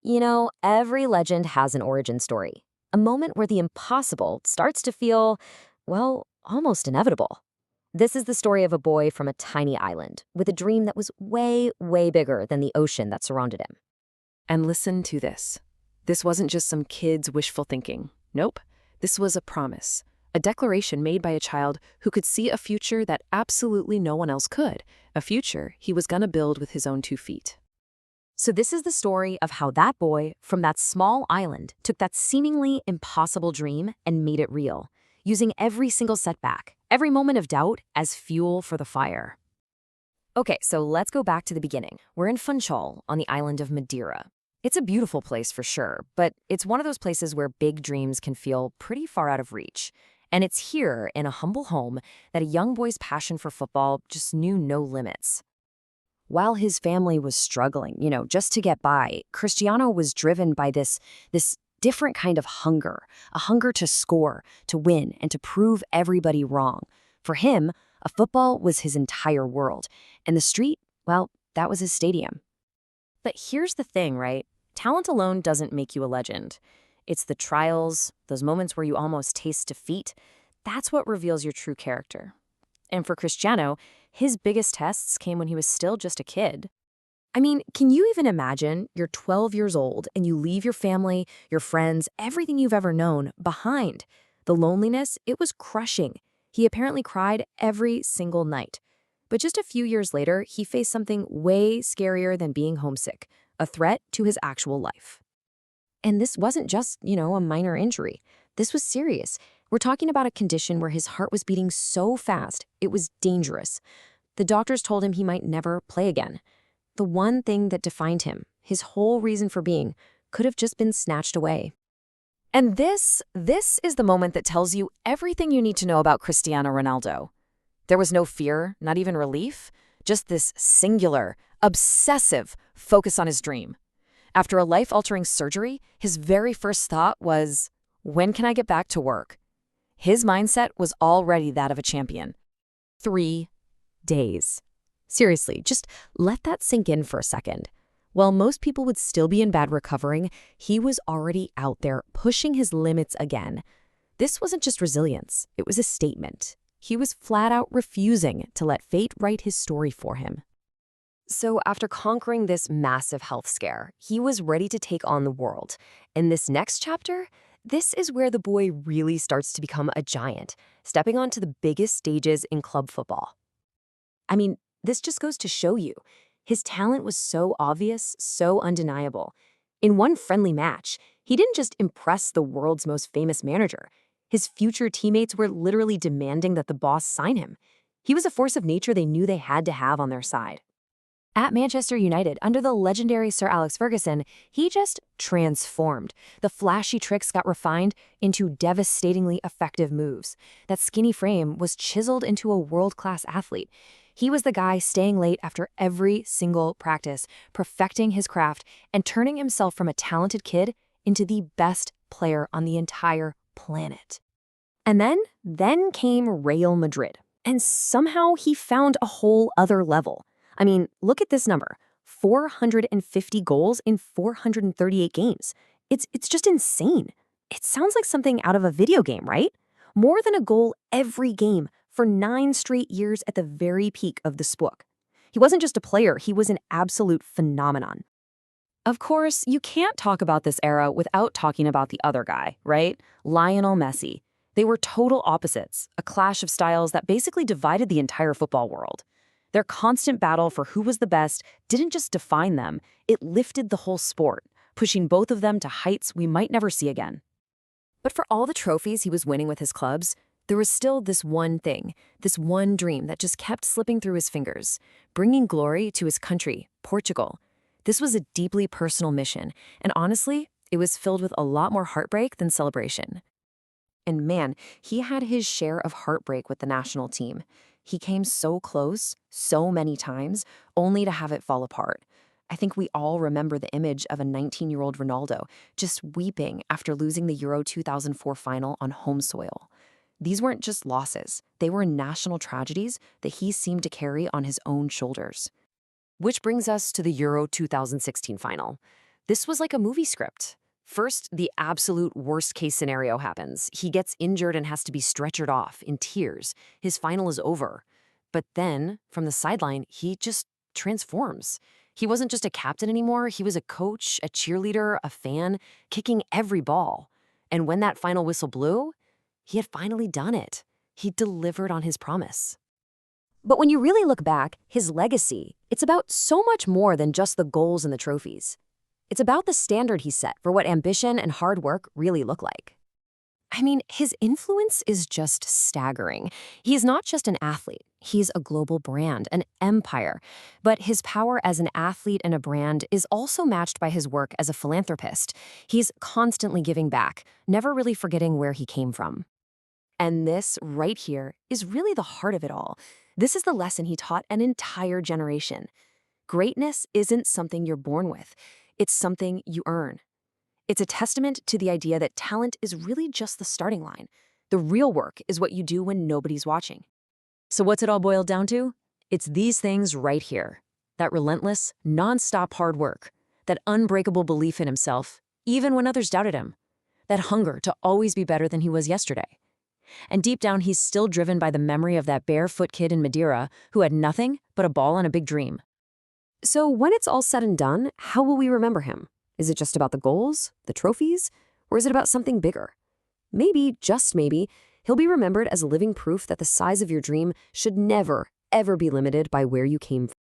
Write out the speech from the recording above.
Every legend has an origin story, a moment where the impossible starts to feel, well, almost inevitable. This is the story of a boy from a tiny island with a dream that was way, way bigger than the ocean that surrounded him. And listen to this. This wasn't just some kid's wishful thinking. Nope. This was a promise, a declaration made by a child who could see a future that absolutely no one else could, a future he was gonna build with his own 2 feet. So, this is the story of how that boy from that small island took that seemingly impossible dream and made it real, using every single setback, every moment of doubt as fuel for the fire. Okay, so let's go back to the beginning. We're in Funchal on the island of Madeira. It's a beautiful place for sure, but it's one of those places where big dreams can feel pretty far out of reach. And it's here, in a humble home, that a young boy's passion for football just knew no limits. While his family was struggling, just to get by, Cristiano was driven by this different kind of hunger, a hunger to score, to win, and to prove everybody wrong. For him, a football was his entire world, and the street, well, that was his stadium. But here's the thing, right? Talent alone doesn't make you a legend. It's the trials, those moments where you almost taste defeat, that's what reveals your true character. And for Cristiano, his biggest tests came when he was still just a kid. I mean, can you even imagine you're 12 years old and you leave your family, your friends, everything you've ever known behind? The loneliness, it was crushing. He apparently cried every single night. But just a few years later, he faced something way scarier than being homesick, a threat to his actual life. And this wasn't just, a minor injury. This was serious. We're talking about a condition where his heart was beating so fast, it was dangerous. The doctors told him he might never play again. The one thing that defined him, his whole reason for being, could have just been snatched away. And this is the moment that tells you everything you need to know about Cristiano Ronaldo. There was no fear, not even relief, just this singular, obsessive focus on his dream. After a life-altering surgery, his very first thought was, when can I get back to work? His mindset was already that of a champion. 3 days. Seriously, just let that sink in for a second. While most people would still be in bed recovering, he was already out there pushing his limits again. This wasn't just resilience, it was a statement. He was flat out refusing to let fate write his story for him. So after conquering this massive health scare, he was ready to take on the world. In this next chapter, this is where the boy really starts to become a giant, stepping onto the biggest stages in club football. I mean, this just goes to show you. His talent was so obvious, so undeniable. In one friendly match, he didn't just impress the world's most famous manager. His future teammates were literally demanding that the boss sign him. He was a force of nature they knew they had to have on their side. At Manchester United, under the legendary Sir Alex Ferguson, he just transformed. The flashy tricks got refined into devastatingly effective moves. That skinny frame was chiseled into a world-class athlete. He was the guy staying late after every single practice, perfecting his craft, and turning himself from a talented kid into the best player on the entire planet. And then came Real Madrid. And somehow he found a whole other level. I mean, look at this number, 450 goals in 438 games. It's just insane. It sounds like something out of a video game, right? More than a goal every game for 9 straight years at the very peak of the sport. He wasn't just a player, he was an absolute phenomenon. Of course, you can't talk about this era without talking about the other guy, right? Lionel Messi. They were total opposites, a clash of styles that basically divided the entire football world. Their constant battle for who was the best didn't just define them, it lifted the whole sport, pushing both of them to heights we might never see again. But for all the trophies he was winning with his clubs, there was still this one thing, this one dream that just kept slipping through his fingers, bringing glory to his country, Portugal. This was a deeply personal mission, and honestly, it was filled with a lot more heartbreak than celebration. And man, he had his share of heartbreak with the national team. He came so close, so many times, only to have it fall apart. I think we all remember the image of a 19-year-old Ronaldo just weeping after losing the Euro 2004 final on home soil. These weren't just losses, they were national tragedies that he seemed to carry on his own shoulders. Which brings us to the Euro 2016 final. This was like a movie script. First, the absolute worst case scenario happens. He gets injured and has to be stretchered off in tears. His final is over. But then, from the sideline, he just transforms. He wasn't just a captain anymore. He was a coach, a cheerleader, a fan, kicking every ball. And when that final whistle blew, he had finally done it. He delivered on his promise. But when you really look back, his legacy, it's about so much more than just the goals and the trophies. It's about the standard he set for what ambition and hard work really look like. I mean, his influence is just staggering. He's not just an athlete. He's a global brand, an empire. But his power as an athlete and a brand is also matched by his work as a philanthropist. He's constantly giving back, never really forgetting where he came from. And this, right here, is really the heart of it all. This is the lesson he taught an entire generation. Greatness isn't something you're born with. It's something you earn. It's a testament to the idea that talent is really just the starting line. The real work is what you do when nobody's watching. So what's it all boiled down to? It's these things right here. That relentless, nonstop hard work. That unbreakable belief in himself, even when others doubted him. That hunger to always be better than he was yesterday. And deep down, he's still driven by the memory of that barefoot kid in Madeira who had nothing but a ball and a big dream. So when it's all said and done, how will we remember him? Is it just about the goals, the trophies, or is it about something bigger? Maybe, just maybe, he'll be remembered as living proof that the size of your dream should never, ever be limited by where you came from.